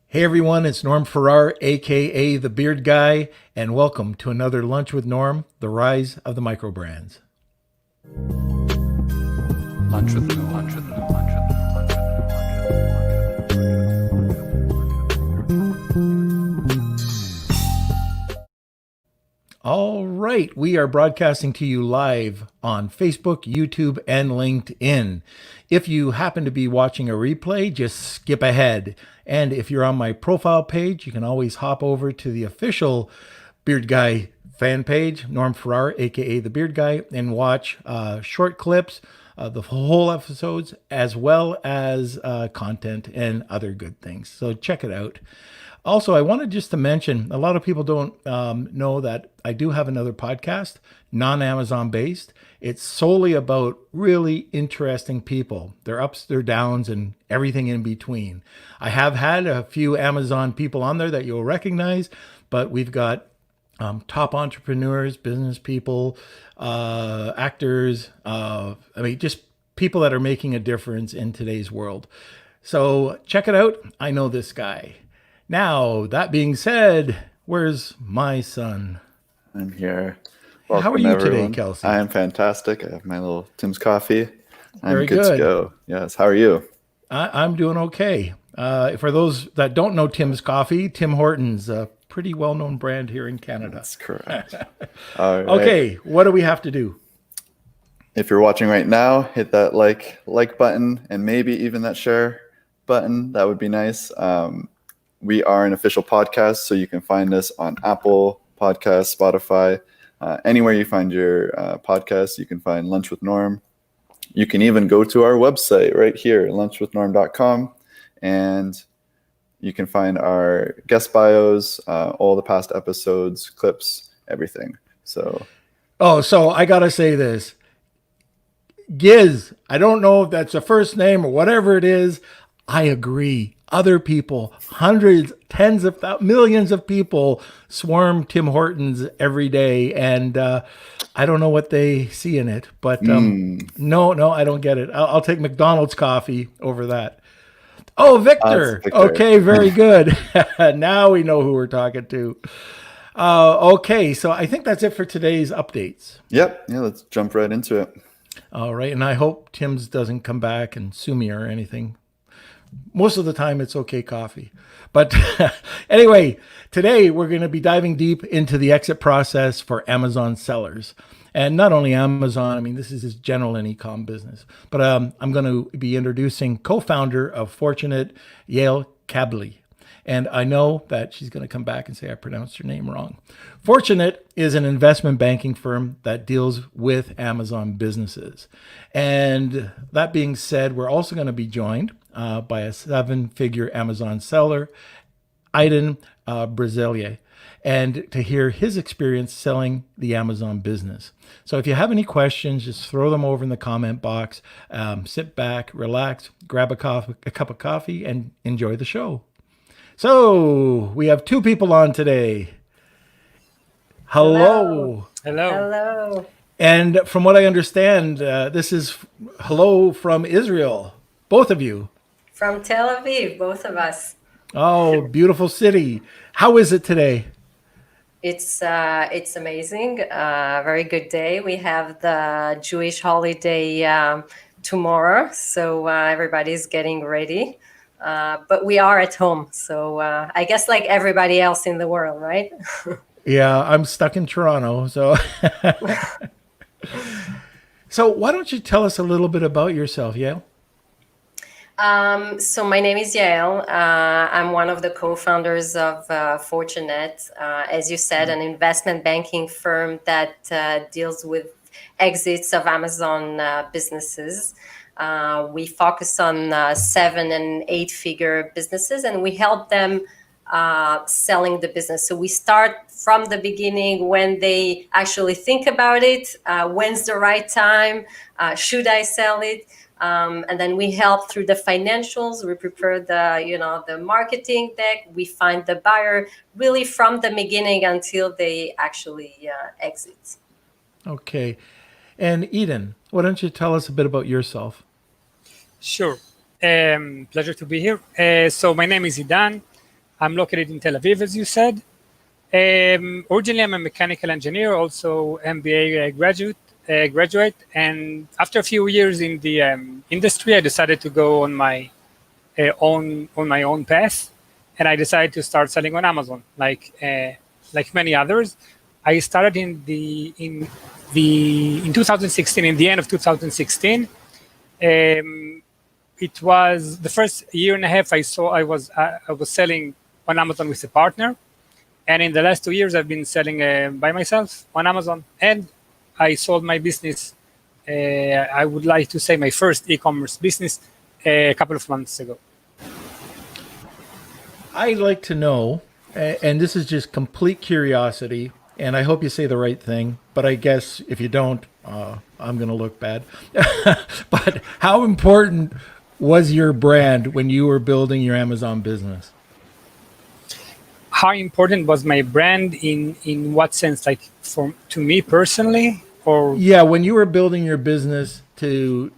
Hey everyone, it's Norm Farrar, aka The Beard Guy, and welcome to another Lunch with Norm, the rise of the micro brands. Lunch with Norm. All right, we are broadcasting to you live on Facebook, YouTube, and LinkedIn. If you happen to be watching a replay, just skip ahead. And if you're on my profile page, you can always hop over to the official Beard Guy fan page, Norm Farrar, aka The Beard Guy, and watch short clips of the whole episodes, as well as content and other good things. So check it out. Also, I wanted just to mention, a lot of people don't know that I do have another podcast, non-Amazon based. It's solely about really interesting people, their ups, their downs, and everything in between. I have had a few Amazon people on there that you'll recognize, but we've got top entrepreneurs, business people, actors, just people that are making a difference in today's world. So check it out. I know this guy. Now, that being said, where's my son? I'm here. How are Welcome, you everyone. today, Kelsey? I am fantastic. I have my little Tim's coffee. I'm Very good good. to go. Yes. How are you? I'm doing okay. For those that don't know Tim's Coffee, Tim Hortons, a pretty well-known brand here in Canada. That's correct. All right. Okay, what do we have to do? If you're watching right now, hit that like button and maybe even that share button. That would be nice. We are an official podcast, so you can find us on Apple Podcasts, Spotify, anywhere you find your podcast. You can find Lunch with Norm. You can even go to our website right here, lunchwithnorm.com, and you can find our guest bios, all the past episodes, clips, everything. So I gotta say this. Giz, I don't know if that's a first name or whatever it is. I agree. Other people, hundreds, tens of millions of people swarm Tim Hortons every day. And I don't know what they see in it. But no, I don't get it. I'll take McDonald's coffee over that. Oh, Victor. Victor. Okay, very good. Now we know who we're talking to. Okay, so I think that's it for today's updates. Yep. Yeah, let's jump right into it. All right, and I hope Tim's doesn't come back and sue me or anything. Most of the time, it's okay coffee. But anyway, today we're going to be diving deep into the exit process for Amazon sellers. And not only Amazon, this is just general in e-com business. But I'm going to be introducing co-founder of Fortunet, Yael Cabilly. And I know that she's going to come back and say I pronounced her name wrong. Fortunet is an investment banking firm that deals with Amazon businesses. And that being said, we're also going to be joined by a 7-figure Amazon seller, Idan Barzilay, and to hear his experience selling the Amazon business. So if you have any questions, just throw them over in the comment box. Sit back, relax, grab a cup of coffee, and enjoy the show. So we have 2 people on today. Hello. Hello. And from what I understand, this is hello from Israel, both of you. From Tel Aviv, both of us. Oh, beautiful city. How is it today? It's amazing. Very good day. We have the Jewish holiday tomorrow, so everybody's getting ready. But we are at home, so I guess like everybody else in the world, right? Yeah, I'm stuck in Toronto, so. So why don't you tell us a little bit about yourself, Yael? So my name is Yael. I'm one of the co-founders of Fortunet. As you said, an investment banking firm that deals with exits of Amazon businesses. We focus on 7- and 8-figure businesses, and we help them selling the business. So we start from the beginning when they actually think about it. When's the right time? Should I sell it? And then we help through the financials. We prepare the marketing deck. We find the buyer really from the beginning until they actually exit. Okay. And Eden, why don't you tell us a bit about yourself? Sure. Pleasure to be here. So my name is Idan. I'm located in Tel Aviv, as you said. Originally, I'm a mechanical engineer, also MBA graduate. And after a few years in the industry, I decided to go on my own path, and I decided to start selling on Amazon, like many others. I started in 2016, in the end of 2016. It was the first year and a half I was selling on Amazon with a partner, and in the last 2 years I've been selling by myself on Amazon. And I sold my business. I would like to say my first e-commerce business a couple of months ago. I'd like to know, and this is just complete curiosity, and I hope you say the right thing, but I guess if you don't, I'm going to look bad. But how important was your brand when you were building your Amazon business? How important was my brand in what sense? Like to me personally, or yeah, when you were building your business to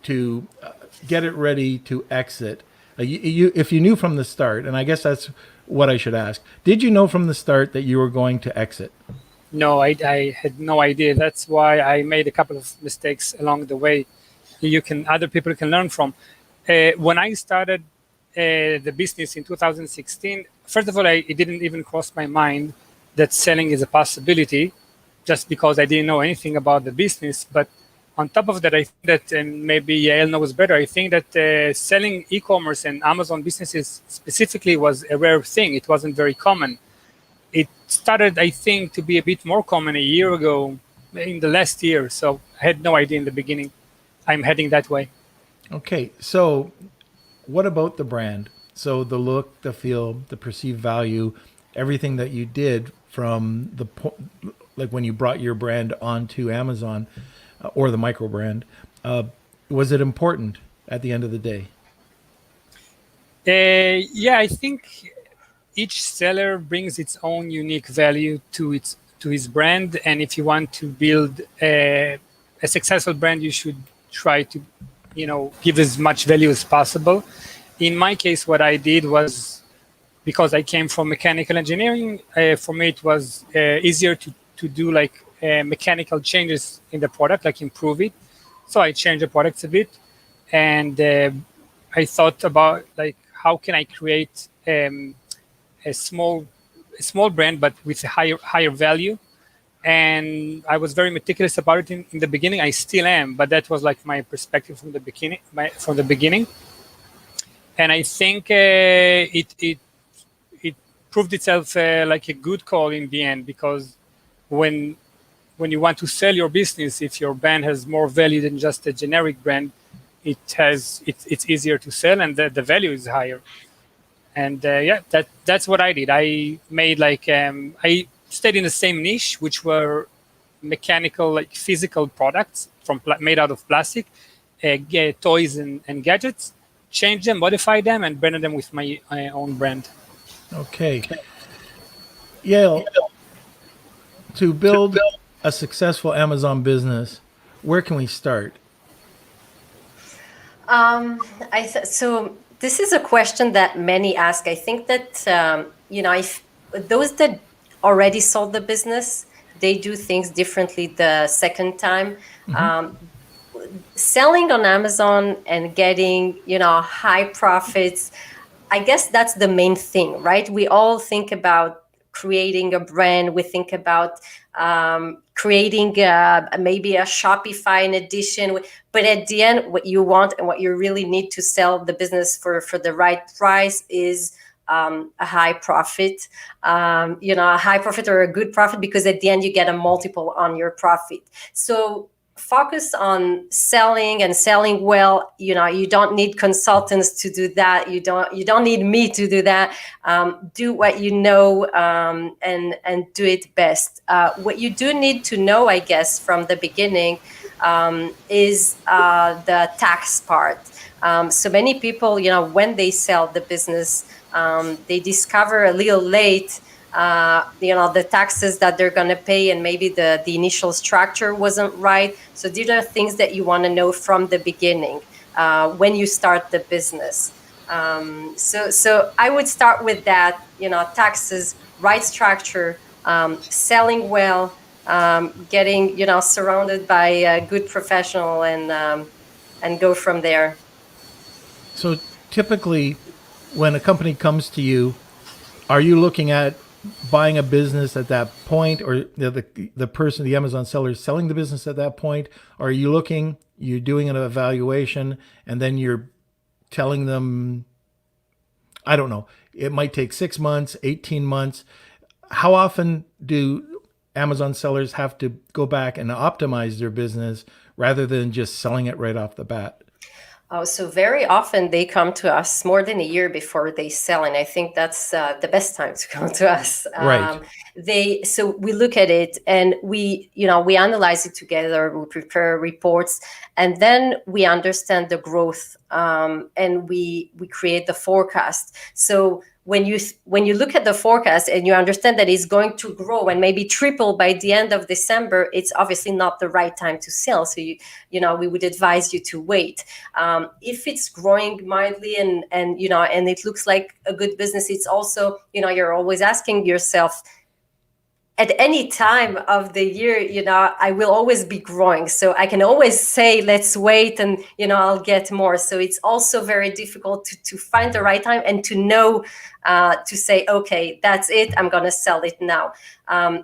get it ready to exit, if you knew from the start, and I guess that's what I should ask, did you know from the start that you were going to exit? No, I had no idea. That's why I made a couple of mistakes along the way. Other people can learn from. When I started the business in 2016, first of all, it didn't even cross my mind that selling is a possibility, just because I didn't know anything about the business. But on top of that, I think that, and maybe Yael knows better, I think that selling e-commerce and Amazon businesses specifically was a rare thing. It wasn't very common. It started, I think, to be a bit more common a year ago, in the last year. So I had no idea in the beginning. I'm heading that way. Okay, so what about the brand? So the look, the feel, the perceived value, everything that you did from like when you brought your brand onto Amazon or the micro brand, was it important at the end of the day? Yeah, I think each seller brings its own unique value to his brand, and if you want to build a successful brand, you should try to give as much value as possible. In my case, what I did was, because I came from mechanical engineering, for me it was easier to do like mechanical changes in the product, like improve it. So I changed the products a bit, and I thought about like how can I create a small brand but with a higher value. And I was very meticulous about it in the beginning. I still am, but that was like my perspective from the beginning. And I think it proved itself like a good call in the end, because when you want to sell your business, if your brand has more value than just a generic brand, it's easier to sell, and the value is higher. And that's what I did. I made I stayed in the same niche, which were mechanical, like physical products made out of plastic, toys and gadgets. Changed them, modified them, and branded them with my own brand. Okay. Yael, to build a successful Amazon business, where can we start? So this is a question that many ask. I think that if those that already sold the business, they do things differently the second time. Mm-hmm. Selling on Amazon and getting high profits, I guess that's the main thing, right? We all think about creating a brand. We think about creating maybe a Shopify in addition. But at the end, what you want and what you really need to sell the business for the right price is a high profit, a high profit or a good profit, because at the end you get a multiple on your profit. So focus on selling and selling well. You don't need consultants to do that. You don't need me to do that. Do what you know, and do it best. What you do need to know, I guess, from the beginning, is the tax part. So many people, when they sell the business, they discover a little late the taxes that they're going to pay, and maybe the initial structure wasn't right. So these are things that you want to know from the beginning when you start the business. So I would start with that, taxes, right structure, selling well, getting, surrounded by a good professional, and go from there. So typically, when a company comes to you, are you looking at buying a business at that point, or the person, the Amazon seller, is selling the business at that point? Or are you looking, you're doing an evaluation, and then you're telling them, I don't know, it might take 6 months, 18 months. How often do Amazon sellers have to go back and optimize their business rather than just selling it right off the bat? Oh, so very often they come to us more than a year before they sell, and I think that's the best time to come to us. Right. So we look at it and we analyze it together. We prepare reports, and then we understand the growth, and we create the forecast. So when you look at the forecast and you understand that it's going to grow and maybe triple by the end of December, it's obviously not the right time to sell. So we would advise you to wait. If it's growing mildly and it looks like a good business, it's also, you're always asking yourself, at any time of the year, I will always be growing. So I can always say, let's wait and, I'll get more. So it's also very difficult to find the right time and to know, to say, okay, that's it, I'm going to sell it now.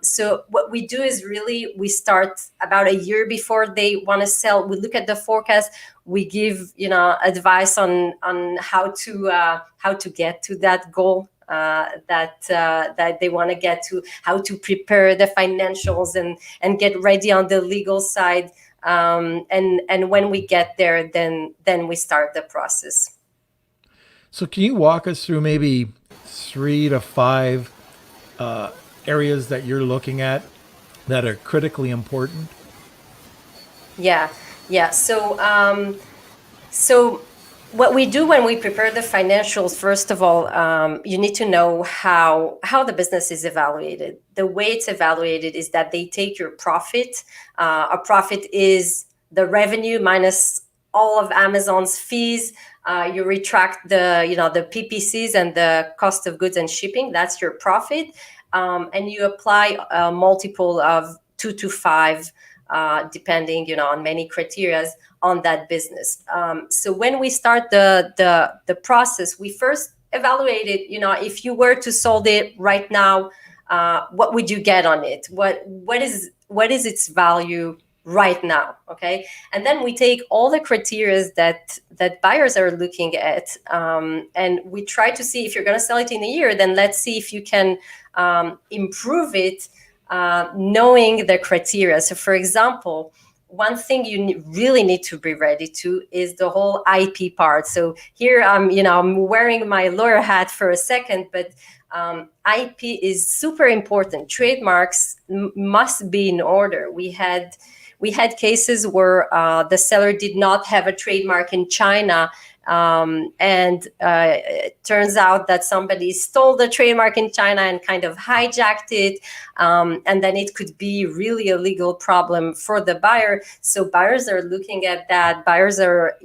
So what we do is really, we start about a year before they want to sell. We look at the forecast. We give, advice on how to get to that goal. That they want to get to, how to prepare the financials and get ready on the legal side, and when we get there, then we start the process. So can you walk us through maybe 3 to 5 areas that you're looking at that are critically important? Yeah. So what we do when we prepare the financials, first of all, you need to know how the business is evaluated. The way it's evaluated is that they take your profit. A profit is the revenue minus all of Amazon's fees. You retract the PPCs and the cost of goods and shipping. That's your profit, and you apply a multiple of 2 to 5. Depending, on many criteria on that business. So when we start the process, we first evaluate it. If you were to sold it right now, what would you get on it? What is its value right now? Okay, and then we take all the criteria that buyers are looking at, and we try to see, if you're going to sell it in a year, then let's see if you can improve it. Knowing the criteria. So, for example, one thing you really need to be ready to is the whole IP part. So here I'm wearing my lawyer hat for a second, but IP is super important. Trademarks must be in order. We had cases where the seller did not have a trademark in China. And it turns out that somebody stole the trademark in China and kind of hijacked it. And then it could be really a legal problem for the buyer. So buyers are looking at that. Buyers are,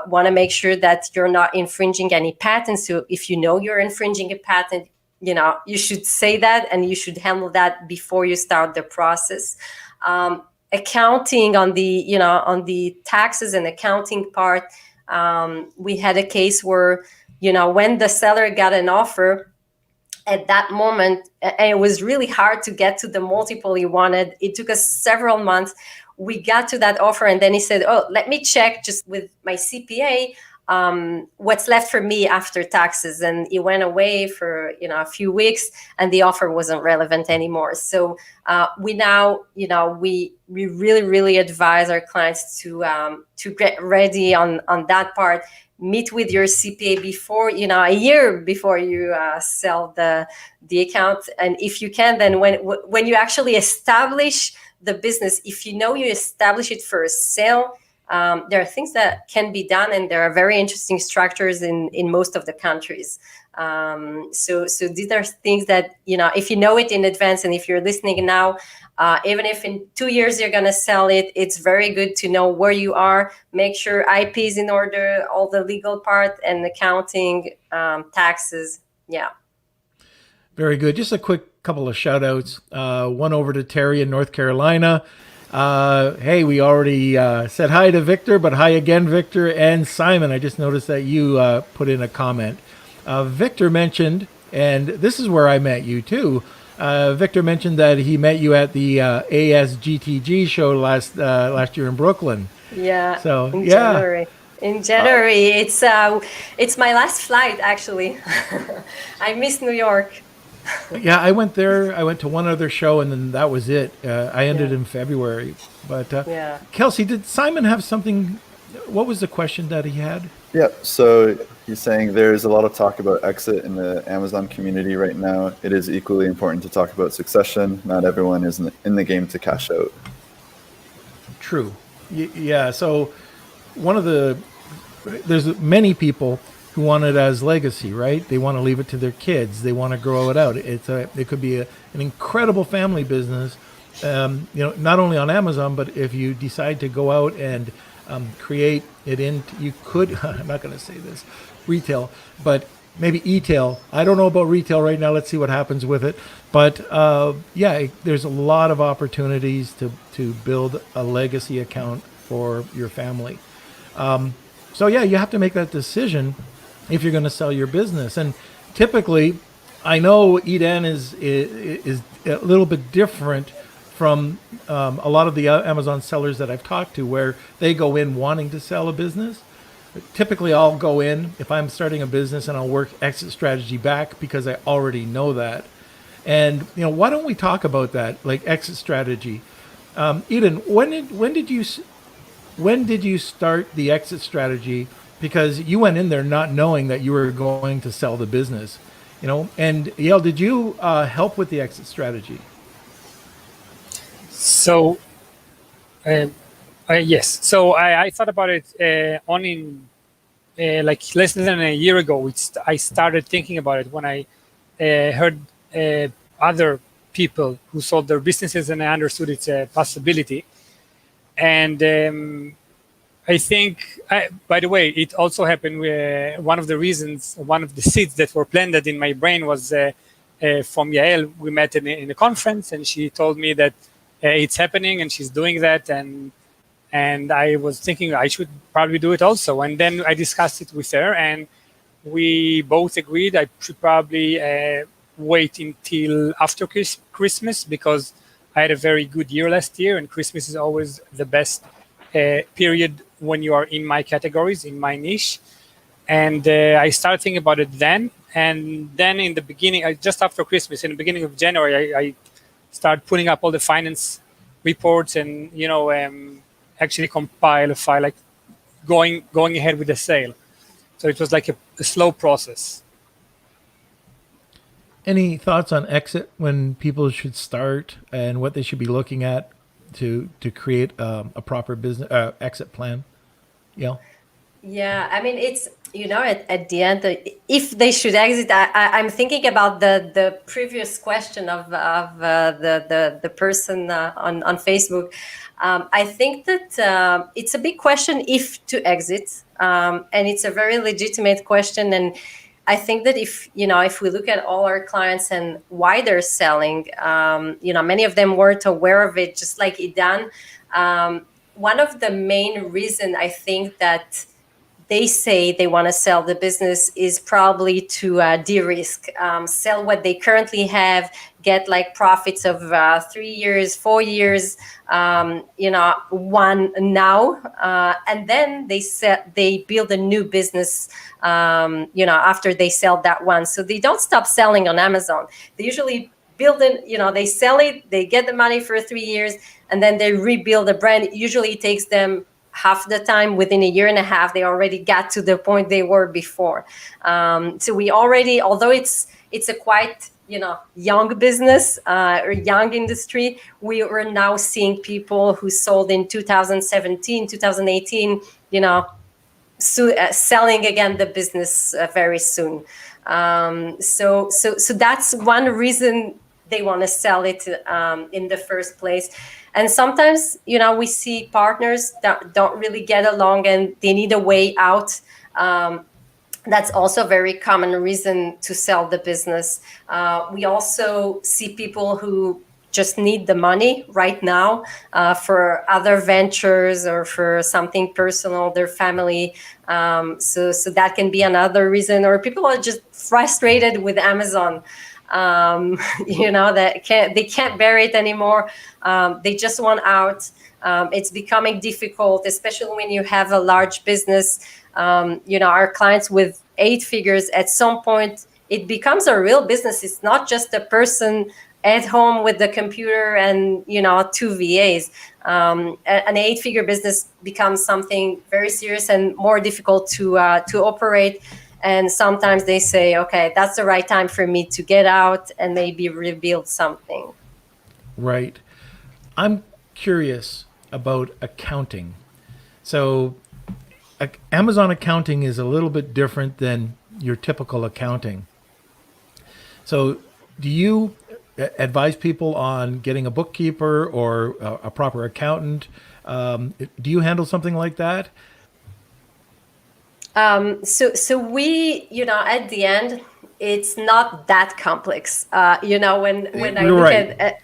want to make sure that you're not infringing any patents. So if you're infringing a patent, you should say that, and you should handle that before you start the process. Accounting on the taxes and accounting part. We had a case where, when the seller got an offer at that moment, and it was really hard to get to the multiple he wanted. It took us several months. We got to that offer, and then he said, "Oh, let me check just with my CPA what's left for me after taxes." And he went away for a few weeks, and the offer wasn't relevant anymore. So we now we really, really advise our clients to get ready on that part. Meet with your CPA before, a year before you sell the account. And if you can, then when you actually establish the business, if you establish it for a sale, there are things that can be done, and there are very interesting structures in most of the countries. So these are things that, if you know it in advance, and if you're listening now, even if in 2 years you're going to sell it, it's very good to know where you are, make sure IP is in order, all the legal part and accounting, taxes. Yeah. Very good. Just a quick couple of shout outs. One over to Terry in North Carolina. Hey, we already said hi to Victor, but hi again, Victor. And Simon, I just noticed that you put in a comment. Victor mentioned, and this is where I met you too. Victor mentioned that he met you at the ASGTG show last year in Brooklyn. Yeah. So in January. In January, it's my last flight actually. I miss New York. Yeah, I went there. I went to one other show, and then that was it. I ended in February. But Kelsey, did Simon have something? What was the question that he had? Yeah, so he's saying there's a lot of talk about exit in the Amazon community right now. It is equally important to talk about succession. Not everyone is in the game to cash out. True. Yeah, so there's many people who want it as legacy, right? They want to leave it to their kids. They want to grow it out. It could be an incredible family business, not only on Amazon, but if you decide to go out and create it you could, I'm not going to say this, retail, but maybe e-tail. I don't know about retail right now. Let's see what happens with it. But there's a lot of opportunities to build a legacy account for your family. So you have to make that decision if you're going to sell your business. And typically, I know Idan is a little bit different from a lot of the Amazon sellers that I've talked to, where they go in wanting to sell a business. Typically, I'll go in if I'm starting a business and I'll work exit strategy back because I already know that. And why don't we talk about that, like exit strategy? Idan, when did you start the exit strategy? Because you went in there not knowing that you were going to sell the business, And Yael, did you help with the exit strategy? So, yes. So I thought about it like less than a year ago. I started thinking about it when I heard other people who sold their businesses, and I understood it's a possibility. And I think, by the way, it also happened where one of the seeds that were planted in my brain was from Yael. We met in a conference, and she told me that it's happening and she's doing that. And I was thinking I should probably do it also. And then I discussed it with her, and we both agreed I should probably wait until after Christmas, because I had a very good year last year, and Christmas is always the best period when you are in my categories, in my niche. And I started thinking about it then. And then in the beginning, just after Christmas, in the beginning of January, I started putting up all the finance reports and, actually compile a file, like going ahead with the sale. So it was like a slow process. Any thoughts on exit, when people should start and what they should be looking at to create a proper business exit plan? Yeah. Yeah, I mean, it's at the end, if they should exit, I'm thinking about the previous question of the person on Facebook. I think that it's a big question if to exit, and it's a very legitimate question. And I think that if we look at all our clients and why they're selling, many of them weren't aware of it, just like Idan. One of the main reasons I think that they say they want to sell the business is probably to de-risk, sell what they currently have, get like profits of 3 years, 4 years, one now, and then they build a new business, after they sell that one. So they don't stop selling on Amazon. They usually build it, they sell it, they get the money for 3 years, and then they rebuild the brand. Usually it takes them half the time. Within a year and a half, they already got to the point they were before. So we already, although it's a quite, young business or young industry. We are now seeing people who sold in 2017, 2018, selling again the business very soon. So that's one reason they want to sell it in the first place. And sometimes, we see partners that don't really get along and they need a way out. That's also a very common reason to sell the business. We also see people who just need the money right now for other ventures or for something personal, their family. So that can be another reason. Or people are just frustrated with Amazon. That they can't bear it anymore. They just want out. It's becoming difficult, especially when you have a large business. Our clients with 8 figures, at some point, it becomes a real business. It's not just a person at home with the computer and 2 VAs. An 8-figure business becomes something very serious and more difficult to operate. And sometimes they say, okay, that's the right time for me to get out and maybe rebuild something. Right. I'm curious about accounting. So Amazon accounting is a little bit different than your typical accounting. So do you advise people on getting a bookkeeper or a proper accountant? Do you handle something like that? So we, at the end, it's not that complex. When I look right.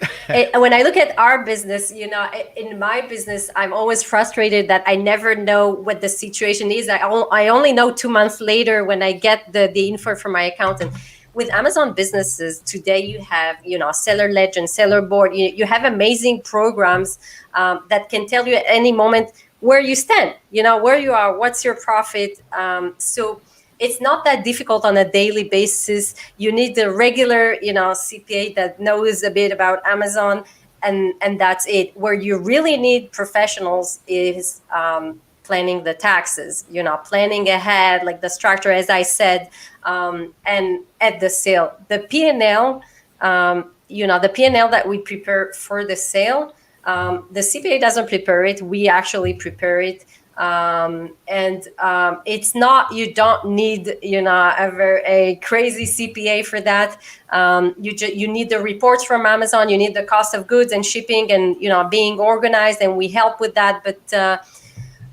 when I look at our business, in my business, I'm always frustrated that I never know what the situation is. I only know 2 months later when I get the info from my accountant. With Amazon businesses today, you have seller legend, seller board. You have amazing programs that can tell you at any moment where you stand, where you are, what's your profit. So it's not that difficult on a daily basis. You need the regular, CPA that knows a bit about Amazon, and that's it. Where you really need professionals is planning the taxes, planning ahead, like the structure, as I said, and at the sale. The P&L, the P&L that we prepare for the sale, the CPA doesn't prepare it. We actually prepare it. It's not, you don't need, a crazy CPA for that. You need the reports from Amazon. You need the cost of goods and shipping and, being organized, and we help with that.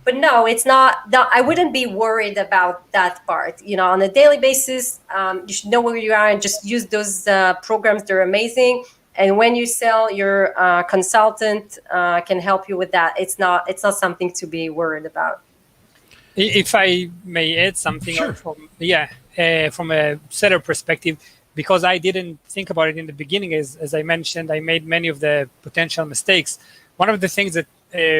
But no, it's not. I wouldn't be worried about that part. On a daily basis, you should know where you are and just use those programs. They're amazing. And when you sell, your consultant can help you with that. It's not something to be worried about. If I may add something, sure. From a seller perspective, because I didn't think about it in the beginning, as I mentioned, I made many of the potential mistakes. One of the things that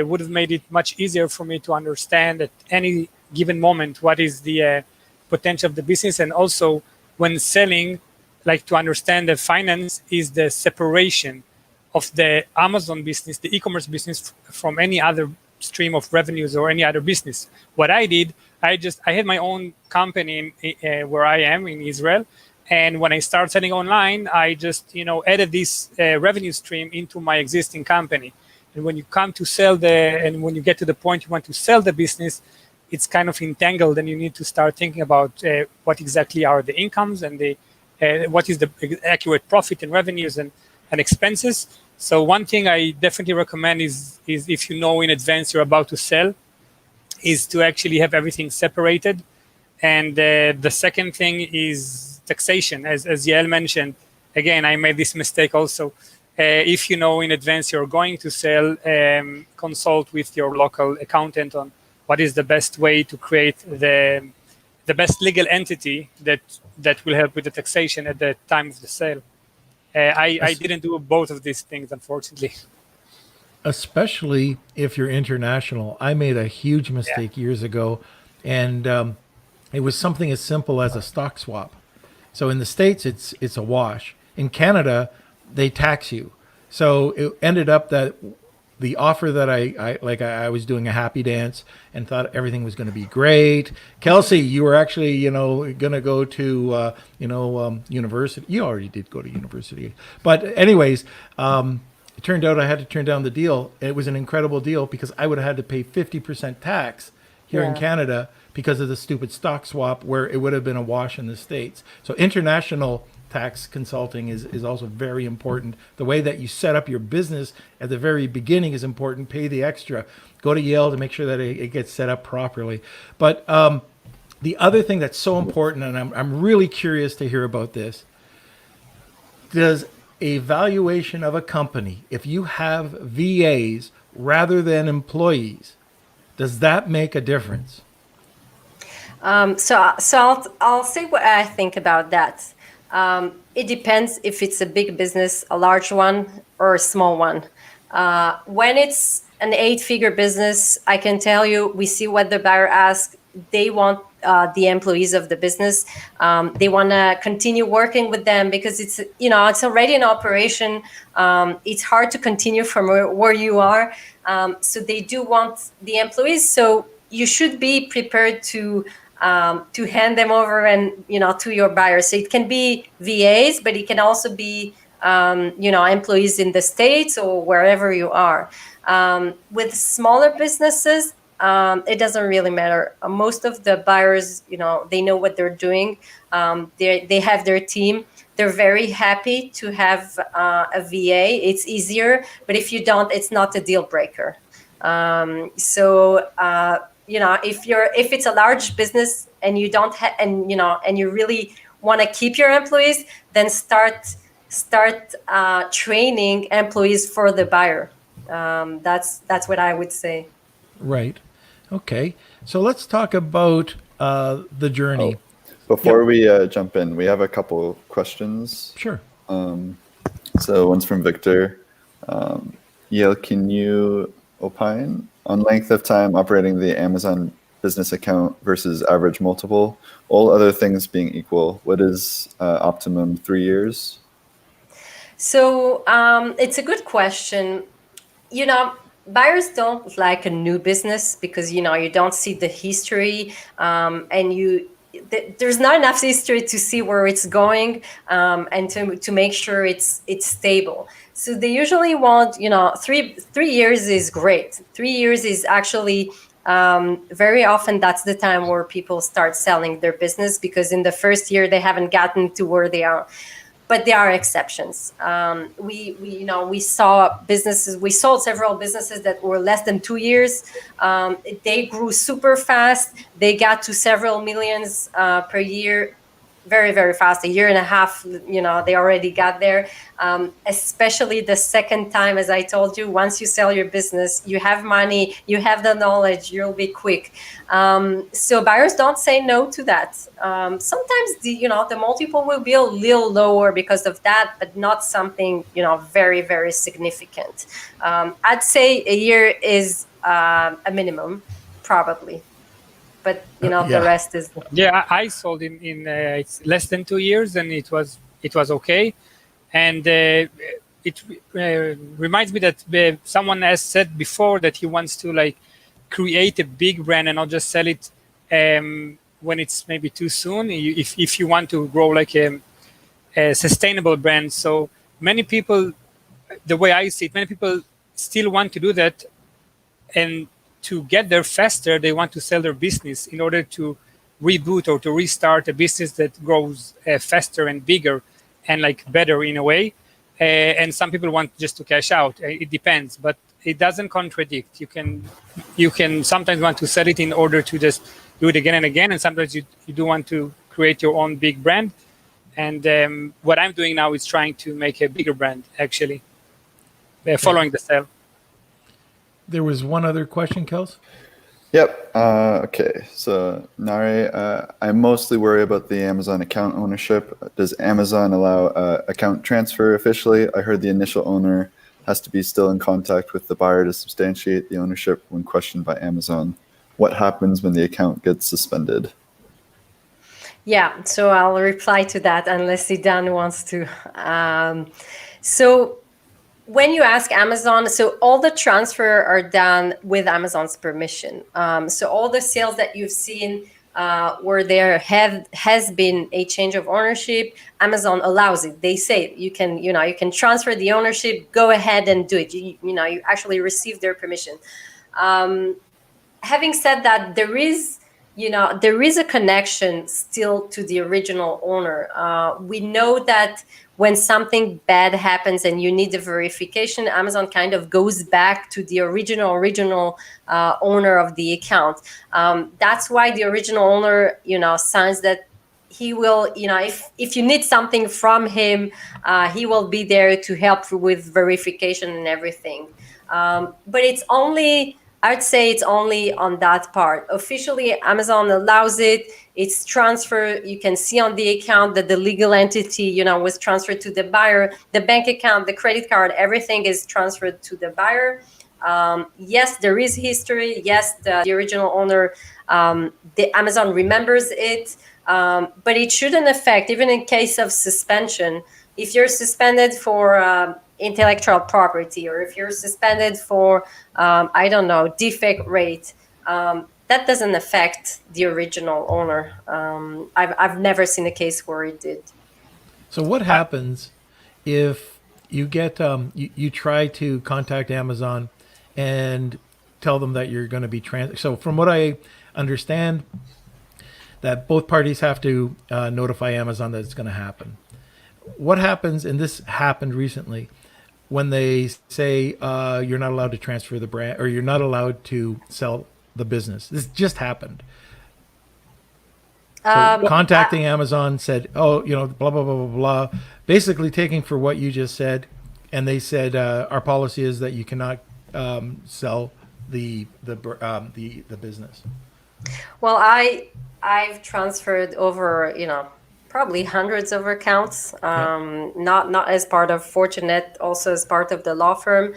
would have made it much easier for me to understand at any given moment what is the potential of the business, and also when selling, like to understand the finance is the separation of the Amazon business, the e-commerce business, from any other stream of revenues or any other business. What I did, I had my own company where I am in Israel. And when I started selling online, I just, added this revenue stream into my existing company. And when you come to sell and when you get to the point you want to sell the business, it's kind of entangled, and you need to start thinking about what exactly are the incomes and what is the accurate profit and revenues and expenses. So one thing I definitely recommend is if you know in advance you're about to sell, is to actually have everything separated. And the second thing is taxation. As Yael mentioned, again, I made this mistake also. If you know in advance you're going to sell, consult with your local accountant on what is the best way to create the best legal entity that will help with the taxation at the time of the sale. I didn't do both of these things, unfortunately. Especially if you're international. I made a huge mistake years ago, and it was something as simple as a stock swap. So in the States, it's a wash. In Canada, they tax you. So it ended up that the offer that I was doing a happy dance and thought everything was going to be great. Kelsey, you were actually, going to go to, university. You already did go to university. But anyways, it turned out I had to turn down the deal. It was an incredible deal because I would have had to pay 50% tax here in Yeah. Canada because of the stupid stock swap where it would have been a wash in the States. So international tax consulting is also very important. The way that you set up your business at the very beginning is important. Pay the extra. Go to Yale to make sure that it gets set up properly. But the other thing that's so important, and I'm really curious to hear about this, does a valuation of a company, if you have VAs rather than employees, does that make a difference? So I'll say what I think about that. It depends if it's a big business, a large one, or a small one. When it's an 8-figure business, I can tell you, we see what the buyer asks. They want the employees of the business. They want to continue working with them because it's already an operation. It's hard to continue from where you are. So they do want the employees. So you should be prepared to hand them over and to your buyers. So it can be VAs, but it can also be employees in the States or wherever you are. With smaller businesses, it doesn't really matter. Most of the buyers, they know what they're doing. They have their team. They're very happy to have a VA. It's easier, but if you don't, it's not a deal breaker. If it's a large business and you don't and you really want to keep your employees, then start training employees for the buyer. That's what I would say. Right. Okay. So let's talk about the journey. Before we jump in, we have a couple questions. Sure. So one's from Victor. Yael, can you opine on length of time operating the Amazon business account versus average multiple? All other things being equal, what is optimum 3 years? So it's a good question. Buyers don't like a new business because you don't see the history, and there's not enough history to see where it's going, and to make sure it's stable. So they usually want 3 years is great. 3 years is actually very often that's the time where people start selling their business because in the first year they haven't gotten to where they are. But there are exceptions. We saw businesses. We sold several businesses that were less than 2 years. They grew super fast. They got to several millions per year, very, very fast. A year and a half, they already got there. Especially the second time, as I told you, once you sell your business, you have money, you have the knowledge, you'll be quick. So buyers don't say no to that. Sometimes the multiple will be a little lower because of that, but not something very, very significant. I'd say a year is a minimum, probably. But the rest is I sold in less than 2 years, and it was okay. And it reminds me that someone has said before that he wants to create a big brand and not just sell it when it's maybe too soon. If you want to grow like a sustainable brand, so many people, the way I see it, many people still want to do that, and to get there faster, they want to sell their business in order to reboot or to restart a business that grows faster and bigger and better in a way. And some people want just to cash out. It depends, but it doesn't contradict. You can sometimes want to sell it in order to just do it again and again, and sometimes you do want to create your own big brand. And what I'm doing now is trying to make a bigger brand, actually, following the sale. There was one other question, Kels. Yep. Okay. So, Nare, I mostly worry about the Amazon account ownership. Does Amazon allow account transfer officially? I heard the initial owner has to be still in contact with the buyer to substantiate the ownership when questioned by Amazon. What happens when the account gets suspended? Yeah. So I'll reply to that unless Idan wants to. So when you ask Amazon, so all the transfer are done with Amazon's permission. So all the sales that you've seen where there has been a change of ownership, Amazon allows it. They say you can transfer the ownership. Go ahead and do it. You actually receive their permission. Having said that, there is a connection still to the original owner. We know that when something bad happens and you need the verification, Amazon kind of goes back to the original owner of the account. That's why the original owner, signs that he will, if you need something from him, he will be there to help with verification and everything. But I'd say it's only on that part. Officially, Amazon allows it. It's transferred. You can see on the account that the legal entity, was transferred to the buyer. The bank account, the credit card, everything is transferred to the buyer. Yes, there is history. Yes, the original owner, the Amazon remembers it, but it shouldn't affect, even in case of suspension. If you're suspended for intellectual property, or if you're suspended for, defect rate, that doesn't affect the original owner. I've never seen a case where it did. So what happens if you get you try to contact Amazon and tell them that you're going to be so from what I understand, that both parties have to notify Amazon that it's going to happen. What happens, and this happened recently, when they say you're not allowed to transfer the brand, or you're not allowed to sell the business? This just happened. So contacting Amazon said, blah, blah, blah, blah, blah, basically taking for what you just said. And they said, our policy is that you cannot sell the business. Well, I've transferred over, probably hundreds of accounts, not as part of Fortunet, also as part of the law firm.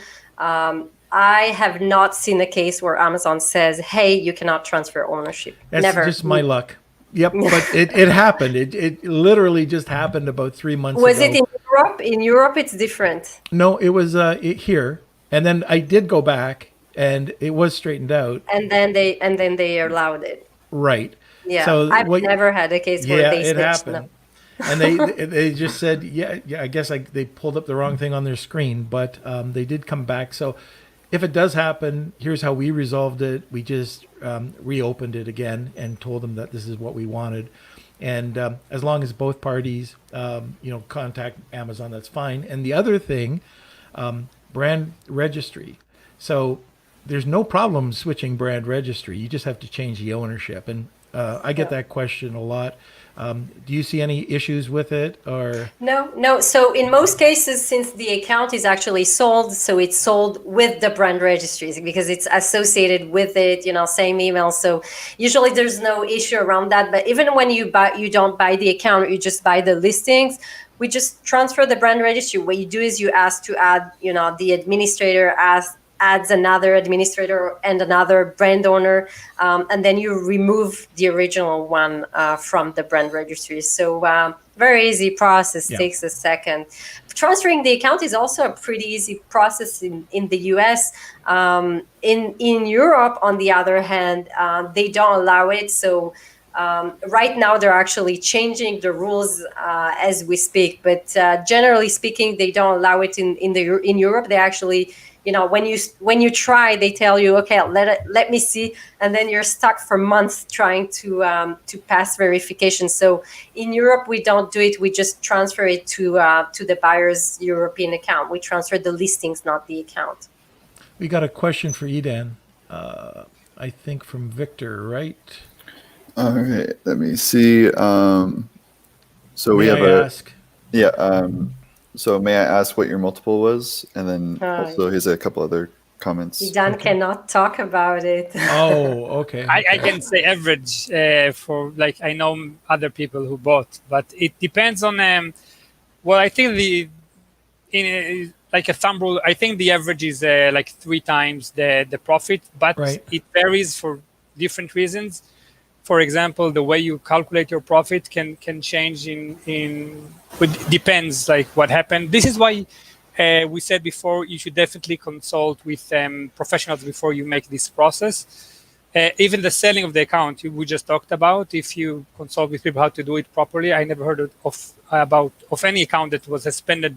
I have not seen a case where Amazon says, hey, you cannot transfer ownership. That's Never. Just my luck. Yep, but it happened. It literally just happened about 3 months ago. Was it in Europe? In Europe, it's different. No, it was here. And then I did go back, and it was straightened out. And then they allowed it. Right. Yeah, so I've never had a case where they it snitched. happened. No. And they just said, yeah. I guess they pulled up the wrong thing on their screen, but they did come back. So if it does happen, here's how we resolved it. We just reopened it again and told them that this is what we wanted. And as long as both parties, contact Amazon, that's fine. And the other thing, brand registry. So there's no problem switching brand registry. You just have to change the ownership. And I get that question a lot. Do you see any issues with it, or? No. So in most cases, since the account is actually sold, so it's sold with the brand registries because it's associated with it, same email. So usually there's no issue around that. But even when you don't buy the account, you just buy the listings. We just transfer the brand registry. What you do is you ask to add, the administrator adds another administrator and another brand owner, and then you remove the original one from the brand registry. So very easy process, takes a second. Transferring the account is also a pretty easy process in the US. In Europe, on the other hand, they don't allow it. So right now they're actually changing the rules as we speak. But generally speaking, they don't allow it in Europe. They actually, when you try, they tell you, okay, let me see, and then you're stuck for months trying to pass verification. So in Europe, we don't do it. We just transfer it to the buyer's European account. We transfer the listings, not the account. We got a question for Idan, I think from Victor, right? All right, let me see. So we have ask? So may I ask what your multiple was? And then also here's a couple other comments. Idan cannot talk about it. Oh, okay. I can say average for, I know other people who bought, but it depends on, I think in a thumb rule, I think the average is 3 times the profit, but It varies for different reasons. For example, the way you calculate your profit can change it depends what happened. This is why we said before, you should definitely consult with professionals before you make this process. Even the selling of the account we just talked about, if you consult with people how to do it properly, I never heard of any account that was suspended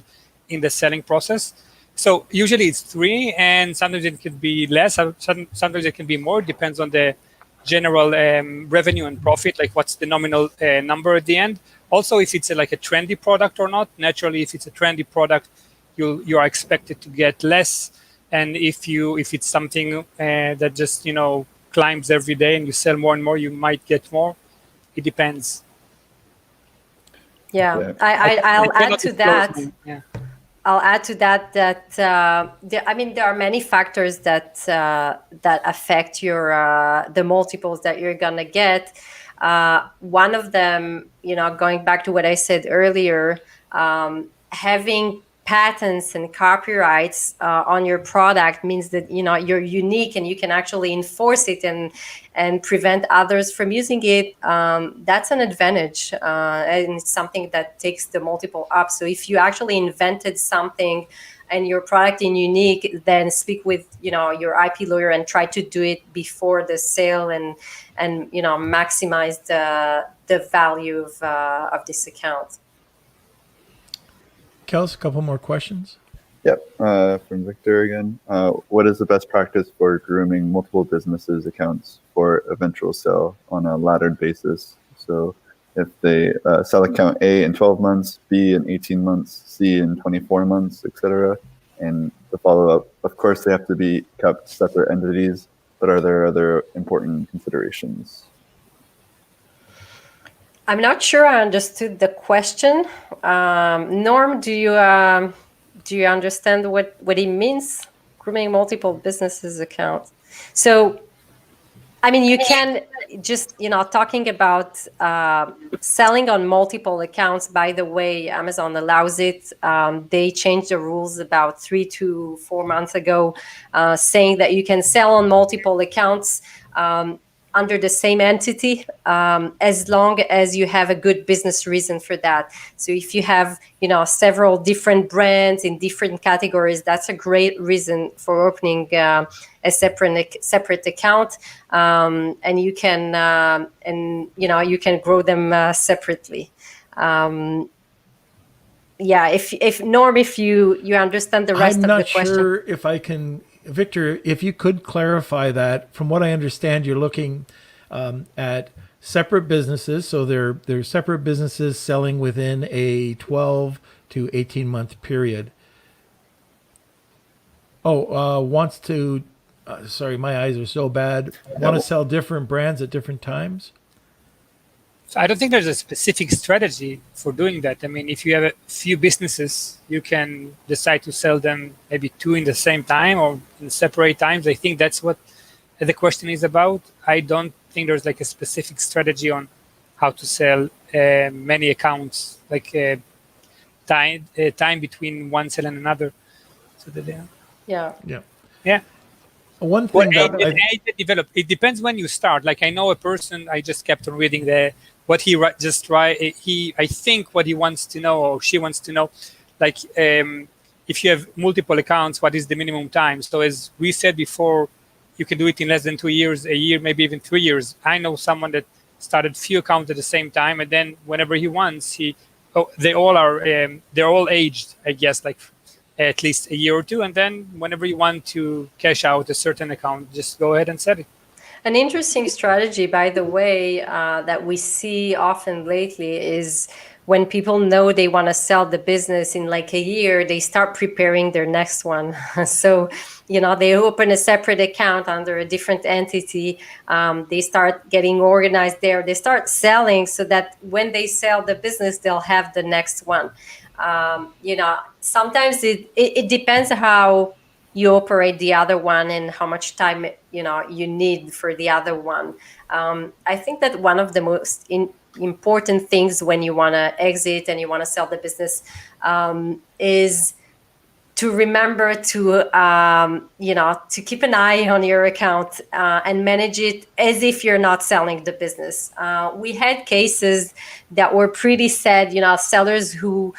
in the selling process. So usually it's 3, and sometimes it can be less, sometimes it can be more, depends on the general revenue and profit, like what's the nominal number at the end. Also, if it's like a trendy product or not. Naturally, if it's a trendy product, you are expected to get less. And if it's something that just climbs every day and you sell more and more, you might get more. It depends. Yeah, I'll add to that. Yeah. I'll add to that there are many factors that affect your the multiples that you're gonna get. One of them, going back to what I said earlier, having patents and copyrights on your product means that you're unique and you can actually enforce it and prevent others from using it. That's an advantage, and it's something that takes the multiple up. So if you actually invented something and your product is unique, then speak with your IP lawyer and try to do it before the sale and maximize the value of this account. Kels, a couple more questions. Yep, from Victor again. What is the best practice for grooming multiple businesses' accounts for eventual sale on a laddered basis? So if they sell account A in 12 months, B in 18 months, C in 24 months, etc. And the follow-up, of course, they have to be kept separate entities, but are there other important considerations? I'm not sure I understood the question. Norm, do you understand what it means, grooming multiple businesses accounts? So, you can just, talking about selling on multiple accounts. By the way, Amazon allows it. They changed the rules about 3 to 4 months ago, saying that you can sell on multiple accounts under the same entity, as long as you have a good business reason for that. So if you have, several different brands in different categories, that's a great reason for opening a separate account, and you can you can grow them separately. If Norm, if you understand the rest of the question. I'm not sure if I can. Victor, if you could clarify that. From what I understand, you're looking at separate businesses. So they're separate businesses selling within a 12 to 18 month period. Wants to, sorry, my eyes are so bad. Want to sell different brands at different times? So I don't think there's a specific strategy for doing that. If you have a few businesses, you can decide to sell them maybe 2 in the same time or in separate times. I think that's what the question is about. I don't think there's like a specific strategy on how to sell many accounts, like time between one sale and another. So One thing it depends when you start. Like I know a person, I just kept on reading what he just write. I think what he wants to know or she wants to know, like if you have multiple accounts, what is the minimum time? So as we said before, you can do it in less than 2 years, a year, maybe even 3 years. I know someone that started few accounts at the same time, and then whenever he wants, they're all aged, I guess, like at least a year or 2, and then whenever you want to cash out a certain account, just go ahead and set it. An interesting strategy, by the way, that we see often lately is when people know they want to sell the business in like a year, they start preparing their next one. So, they open a separate account under a different entity. They start getting organized there. They start selling so that when they sell the business, they'll have the next one. Sometimes it depends how you operate the other one and how much time you need for the other one. I think that one of the most important things when you want to exit and you want to sell the business is to remember to to keep an eye on your account and manage it as if you're not selling the business. We had cases that were pretty sad. Sellers who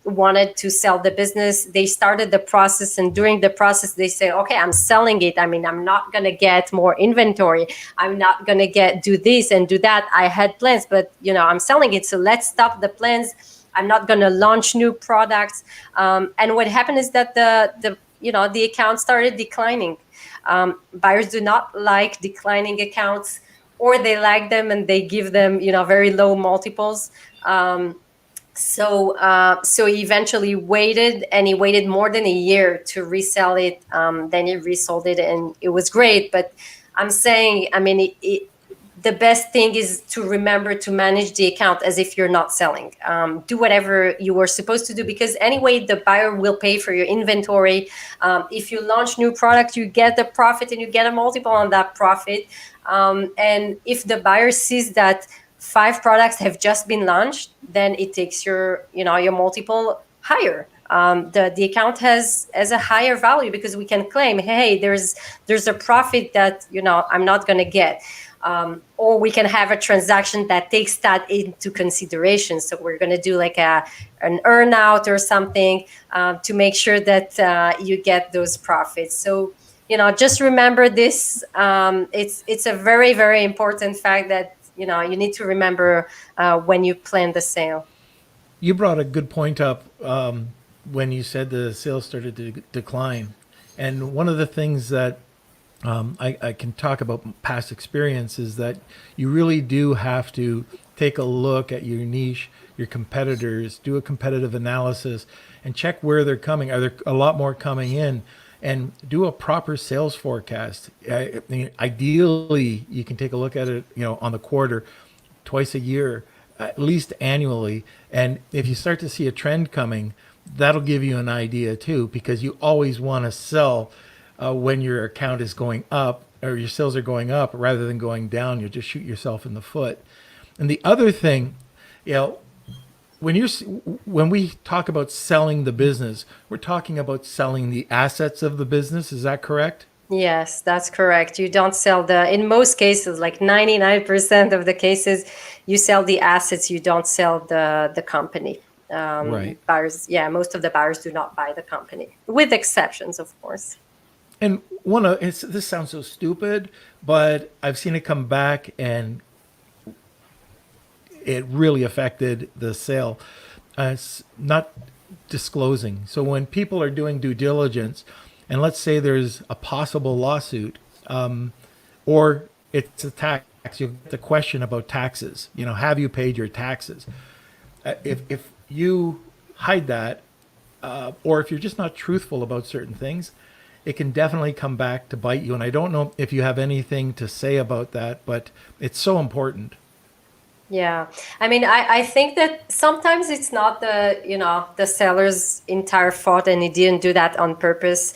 wanted to sell the business, they started the process, and during the process they say, okay, I'm selling it. I mean, I'm not going to get more inventory. I'm not going to do this and do that. I had plans, but I'm selling it. So let's stop the plans. I'm not going to launch new products. And what happened is that the account started declining. Buyers do not like declining accounts, or they like them and they give them very low multiples. So he eventually waited, and he waited more than a year to resell it. Then he resold it, and it was great. But I'm saying, I mean, the best thing is to remember to manage the account as if you're not selling. Do whatever you were supposed to do, because anyway, the buyer will pay for your inventory. If you launch new product, you get the profit and you get a multiple on that profit. And if the buyer sees that 5 products have just been launched, then it takes your multiple higher. The account has a higher value because we can claim, hey, there's a profit that I'm not going to get. Or we can have a transaction that takes that into consideration. So we're going to do like an earn-out or something to make sure that you get those profits. So just remember this. It's a very, very important fact that you need to remember when you plan the sale. You brought a good point up when you said the sales started to decline. And one of the things that I can talk about past experience is that you really do have to take a look at your niche, your competitors, do a competitive analysis, and check where they're coming. Are there a lot more coming in? And do a proper sales forecast. I mean, ideally, you can take a look at it, on the quarter, twice a year, at least annually. And if you start to see a trend coming, that'll give you an idea too, because you always want to sell when your account is going up or your sales are going up rather than going down. You'll just shoot yourself in the foot. And the other thing, when we talk about selling the business, we're talking about selling the assets of the business. Is that correct? Yes, that's correct. You don't sell in most cases, like 99% of the cases, you sell the assets. You don't sell the company. Right. Buyers, most of the buyers do not buy the company, with exceptions, of course. And this sounds so stupid, but I've seen it come back and it really affected the sale. It's not disclosing. So when people are doing due diligence, and let's say there's a possible lawsuit, or it's a tax, you get the question about taxes. Have you paid your taxes? If you hide that, or if you're just not truthful about certain things, it can definitely come back to bite you. And I don't know if you have anything to say about that, but it's so important. Yeah, I mean, I think that sometimes it's not the seller's entire fault, and he didn't do that on purpose.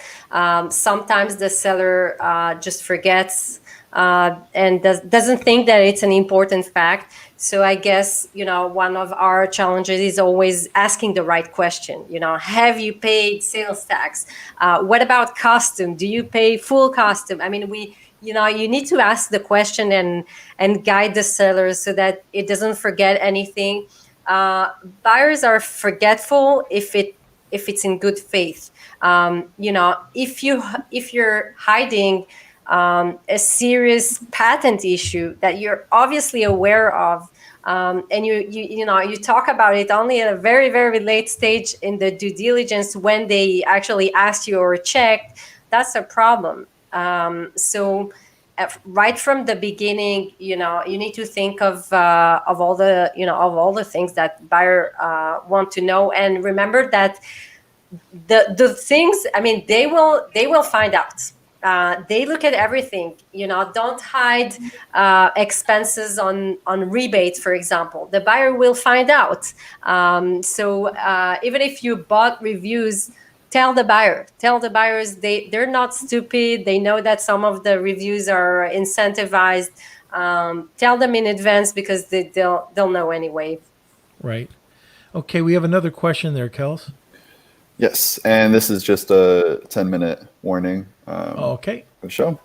Sometimes the seller just forgets and doesn't think that it's an important fact. So I guess one of our challenges is always asking the right question. Have you paid sales tax? What about custom? Do you pay full custom? I mean, you need to ask the question and guide the seller so that it doesn't forget anything. Buyers are forgetful if it's in good faith. If you're hiding a serious patent issue that you're obviously aware of, and you talk about it only at a very, very late stage in the due diligence when they actually asked you or checked, that's a problem. So right from the beginning, you need to think of all the things that buyer want to know, and remember that the things, I mean, they will find out. They look at everything. Don't hide expenses on rebates, for example. The buyer will find out. So even if you bought reviews, tell the buyers they're not stupid. They know that some of the reviews are incentivized. Tell them in advance, because they'll know anyway. Right. Okay, we have another question there, Kels. Yes, and this is just a 10-minute warning Okay. of the show.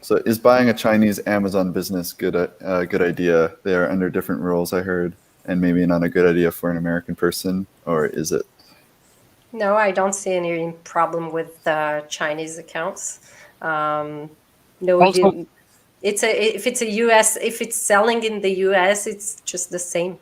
So is buying a Chinese Amazon business a good idea? They are under different rules, I heard, and maybe not a good idea for an American person, or is it? No, I don't see any problem with Chinese accounts. No, Also, if it's a US, if it's selling in the US, it's just the same.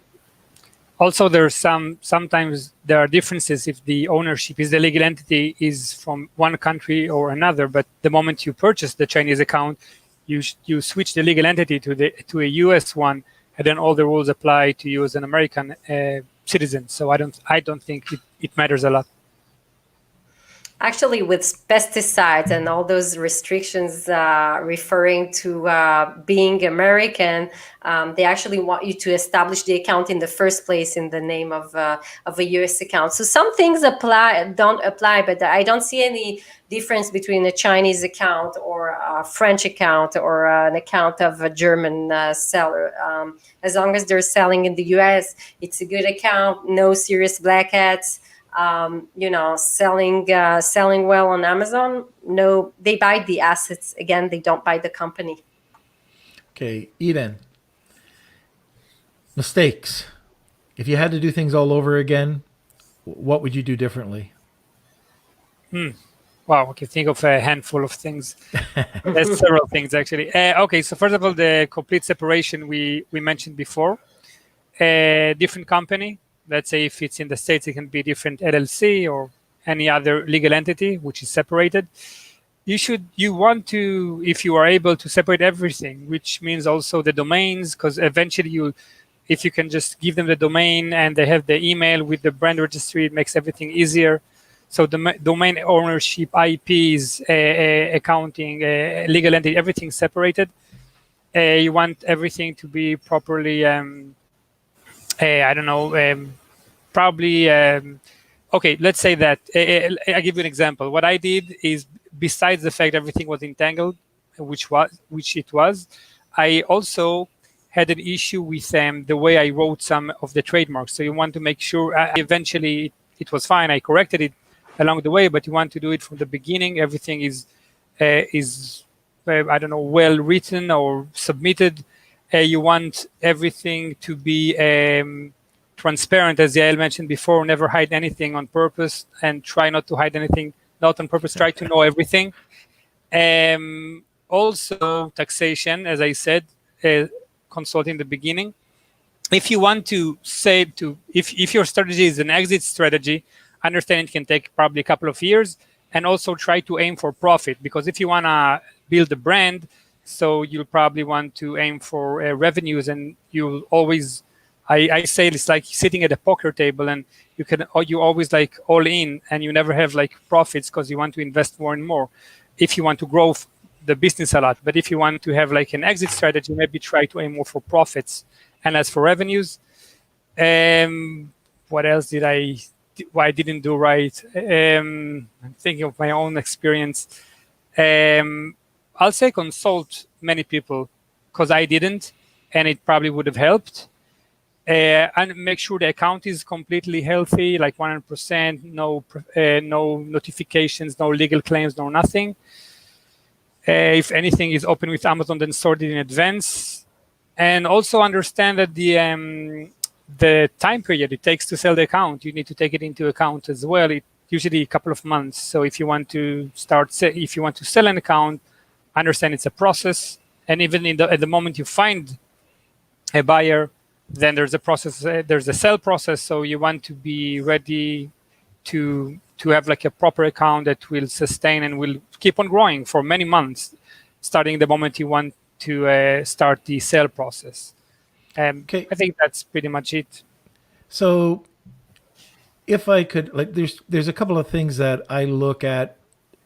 Also, there's sometimes there are differences if the ownership is the legal entity is from one country or another. But the moment you purchase the Chinese account, you switch the legal entity to a US one, and then all the rules apply to you as an American citizen. So I don't think it matters a lot. Actually, with pesticides and all those restrictions referring to being American, they actually want you to establish the account in the first place in the name of a US account. So some things don't apply, but I don't see any difference between a Chinese account or a French account or an account of a German seller. As long as they're selling in the US, it's a good account, no serious black hats. Selling well on Amazon. No, they buy the assets. Again, they don't buy the company. Okay, Idan. Mistakes. If you had to do things all over again, what would you do differently? Wow, I can think of a handful of things. There's several things actually. Okay, so first of all, the complete separation we mentioned before. Different company. Let's say if it's in the States, it can be different LLC or any other legal entity which is separated. You want to, if you are able to separate everything, which means also the domains, because eventually if you can just give them the domain and they have the email with the brand registry, it makes everything easier. So the domain ownership, IPs, accounting, legal entity, everything separated. You want everything to be properly, probably, okay, let's say that. I'll give you an example. What I did is, besides the fact everything was entangled, which it was, I also had an issue with the way I wrote some of the trademarks. So you want to make sure, eventually it was fine. I corrected it along the way, but you want to do it from the beginning. Everything is well written or submitted. You want everything to be transparent, as Yael mentioned before. Never hide anything on purpose, and try not to hide anything not on purpose. Try to know everything. Also, taxation, as I said, consult in the beginning. If you want to if your strategy is an exit strategy, understand it can take probably a couple of years, and also try to aim for profit, because if you want to build a brand, so you'll probably want to aim for revenues, and you'll always, I say it's like sitting at a poker table, and you always like all in, and you never have like profits because you want to invest more and more if you want to grow the business a lot. But if you want to have like an exit strategy, maybe try to aim more for profits. And as for revenues, what else I didn't do right? I'm thinking of my own experience. I'll say consult many people, because I didn't, and it probably would have helped. And make sure the account is completely healthy, like 100%, no notifications, no legal claims, no nothing. If anything is open with Amazon, then sort it in advance. And also understand that the time period it takes to sell the account, you need to take it into account as well. It usually a couple of months. So if you want to sell an account, understand it's a process. And even at the moment you find a buyer, then there's a process. There's a sell process. So you want to be ready to have like a proper account that will sustain and will keep on growing for many months, starting the moment you want to start the sale process. Okay. I think that's pretty much it. So if I could, like, there's a couple of things that I look at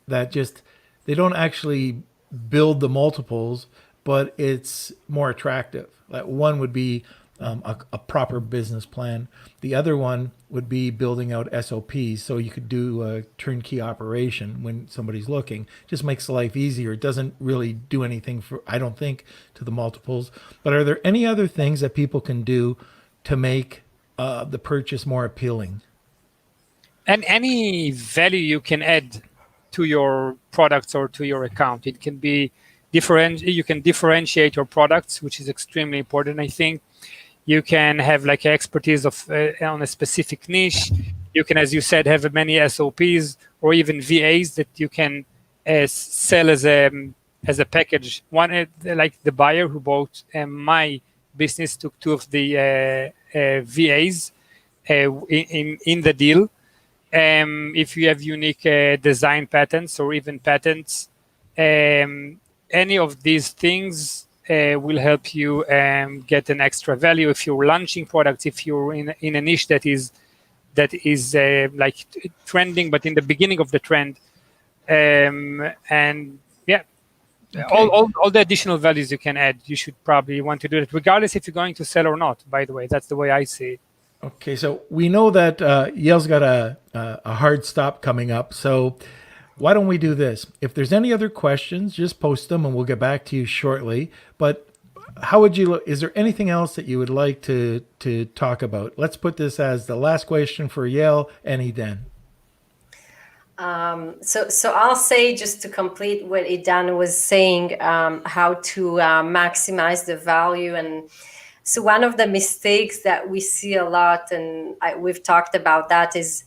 that just, they don't actually build the multiples, but it's more attractive. Like, one would be a proper business plan. The other one would be building out SOPs, so you could do a turnkey operation when somebody's looking. Just makes life easier. It doesn't really do anything for, I don't think, to the multiples. But are there any other things that people can do to make the purchase more appealing? And any value you can add to your products or to your account. It can be different. You can differentiate your products, which is extremely important, I think. You can have like expertise of on a specific niche. You can, as you said, have many SOPs or even VAs that you can sell as a package. One, like the buyer who bought my business, took two of the VAs in the deal. If you have unique design patents or even patents, any of these things will help you get an extra value. If you're launching products, if you're in a niche that is like trending, but in the beginning of the trend, and yeah, Okay. all the additional values you can add, you should probably want to do it, regardless if you're going to sell or not. By the way, that's the way I see it. Okay, so we know that Yael's got a hard stop coming up. So why don't we do this? If there's any other questions, just post them and we'll get back to you shortly. But how would you look? Is there anything else that you would like to talk about? Let's put this as the last question for Yael and Idan. So I'll say, just to complete what Idan was saying, how to maximize the value. And so one of the mistakes that we see a lot, and we've talked about that, is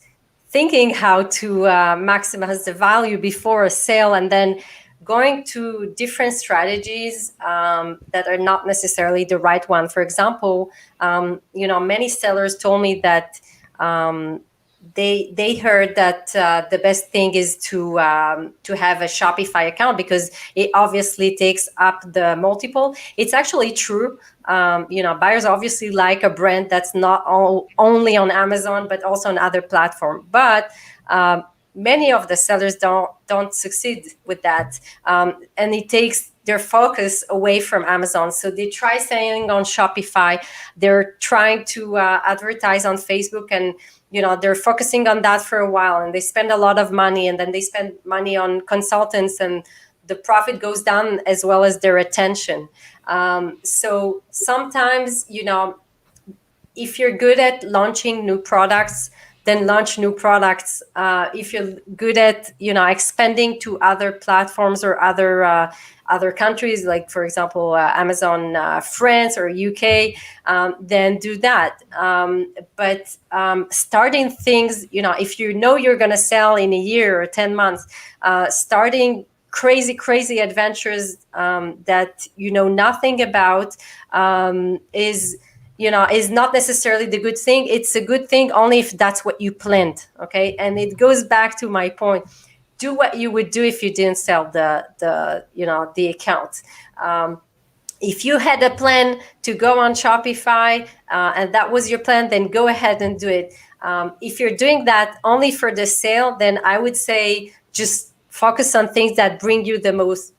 thinking how to maximize the value before a sale and then going to different strategies that are not necessarily the right one. For example, many sellers told me that they heard that the best thing is to have a Shopify account because it obviously takes up the multiple. It's actually true. Buyers obviously like a brand that's not only on Amazon but also on other platforms. But many of the sellers don't succeed with that, and it takes their focus away from Amazon. So they try selling on Shopify. They're trying to advertise on Facebook, and they're focusing on that for a while, and they spend a lot of money, and then they spend money on consultants, and the profit goes down as well as their attention. So sometimes, if you're good at launching new products, then launch new products. If you're good at, expanding to other platforms or other countries, like for example, Amazon France or UK, then do that. But starting things, if you're going to sell in a year or 10 months, starting crazy adventures that you know nothing about is not necessarily the good thing. It's a good thing only if that's what you planned. Okay, and it goes back to my point. Do what you would do if you didn't sell the account. If you had a plan to go on Shopify and that was your plan, then go ahead and do it. If you're doing that only for the sale, then I would say just focus on things that bring you the most,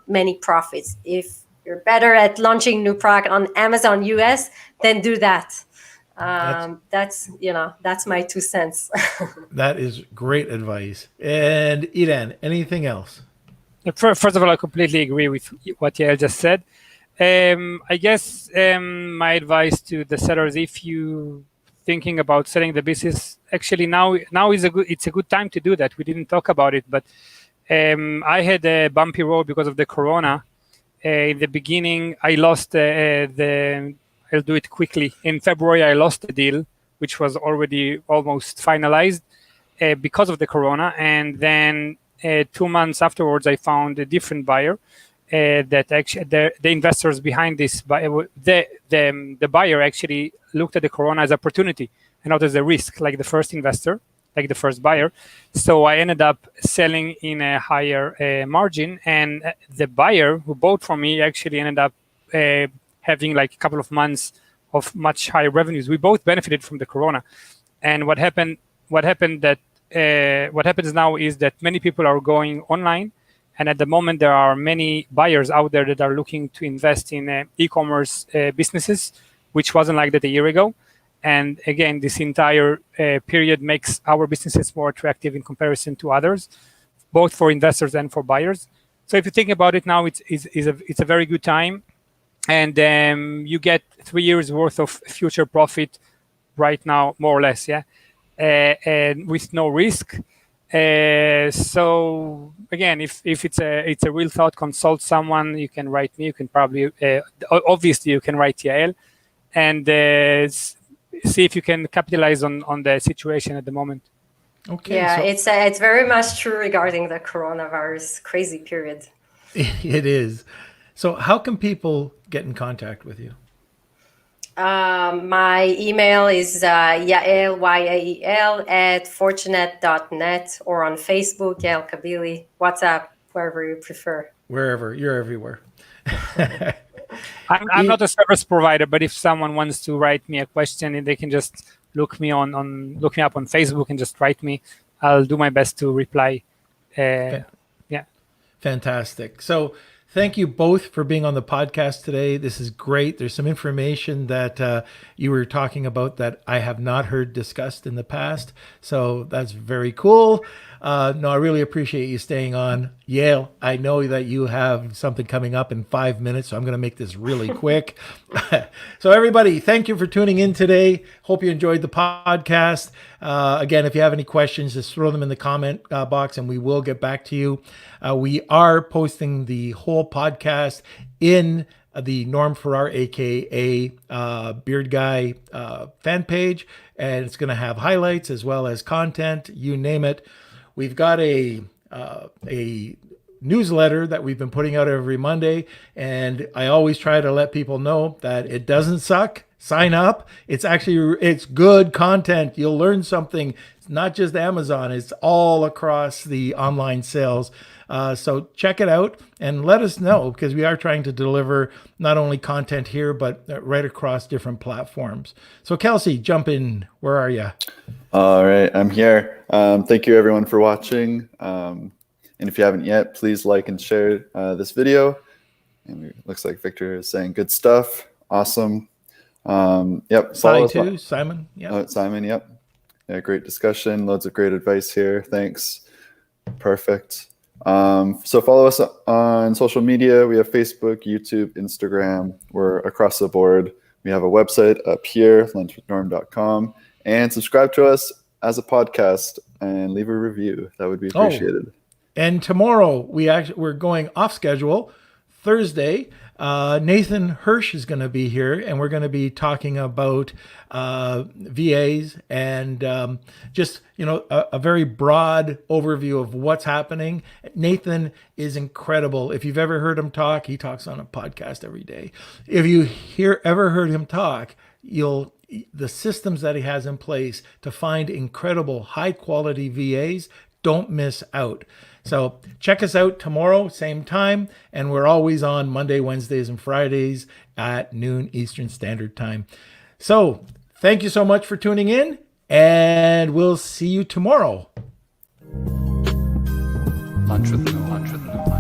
many profits. If you're better at launching new product on Amazon US, then do that. That's my 2 cents. That is great advice. And Idan, anything else? First of all, I completely agree with what Yael just said. I guess my advice to the sellers, if you thinking about selling the business, actually now it's a good time to do that. We didn't talk about it, but I had a bumpy road because of the Corona. In the beginning, I lost I'll do it quickly. In February, I lost the deal, which was already almost finalized because of the Corona. And then 2 months afterwards, I found a different buyer that actually the investors behind this, the buyer actually looked at the Corona as opportunity and not as a risk, like the first investor, like the first buyer. So I ended up selling in a higher margin, and the buyer who bought from me actually ended up having like a couple of months of much higher revenues. We both benefited from the Corona. And what happens now is that many people are going online, and at the moment there are many buyers out there that are looking to invest in e-commerce businesses, which wasn't like that a year ago. And again, this entire period makes our businesses more attractive in comparison to others, both for investors and for buyers. So if you think about it now, it's a very good time, and you get 3 years worth of future profit right now, more or less. Yeah. and with no risk. So again, if it's a real thought, consult someone. You can write me. You can probably obviously you can write Yael, and see if you can capitalize on the situation at the moment. Okay. Yeah, So it's very much true regarding the coronavirus crazy period. it is. So how can people get in contact with you? My email is Yael, Yael, at fortunet.net, or on Facebook, Yael Cabilly, WhatsApp, wherever you prefer. Wherever. You're everywhere. I'm not a service provider, but if someone wants to write me a question, they can just look me up on Facebook and just write me. I'll do my best to reply. Yeah. Fantastic. So thank you both for being on the podcast today. This is great. There's some information that you were talking about that I have not heard discussed in the past. So that's very cool. No, I really appreciate you staying on. Yael, I know that you have something coming up in 5 minutes, so I'm going to make this really quick. So everybody, thank you for tuning in today. Hope you enjoyed the podcast. Again, if you have any questions, just throw them in the comment box and we will get back to you. We are posting the whole podcast in the Norm Farrar, aka Beard Guy fan page, and it's going to have highlights as well as content, you name it. We've got a newsletter that we've been putting out every Monday, and I always try to let people know that it doesn't suck. Sign up. It's good content. You'll learn something. It's not just Amazon. It's all across the online sales. So check it out and let us know, because we are trying to deliver not only content here, but right across different platforms. So Kelsey, jump in. Where are you? All right, I'm here. Thank you everyone for watching. And if you haven't yet, please like and share this video. And it looks like Victor is saying good stuff. Awesome. Yep. Simon. Yeah. Oh, Simon. Yep. Yeah. Great discussion. Loads of great advice here. Thanks. Perfect. So follow us on social media. We have Facebook, YouTube, Instagram. We're across the board. We have a website up here, lunchwithnorm.com, and subscribe to us as a podcast and leave a review. That would be appreciated. And tomorrow we're going off schedule. Thursday, Nathan Hirsch is going to be here, and we're going to be talking about VAs and just a very broad overview of what's happening. Nathan is incredible. If you've ever heard him talk, he talks on a podcast every day. If you ever heard him talk, the systems that he has in place to find incredible high quality VAs, don't miss out. So check us out tomorrow, same time. And we're always on Monday, Wednesdays, and Fridays at noon Eastern Standard Time. So thank you so much for tuning in, and we'll see you tomorrow. Lunch with Norm.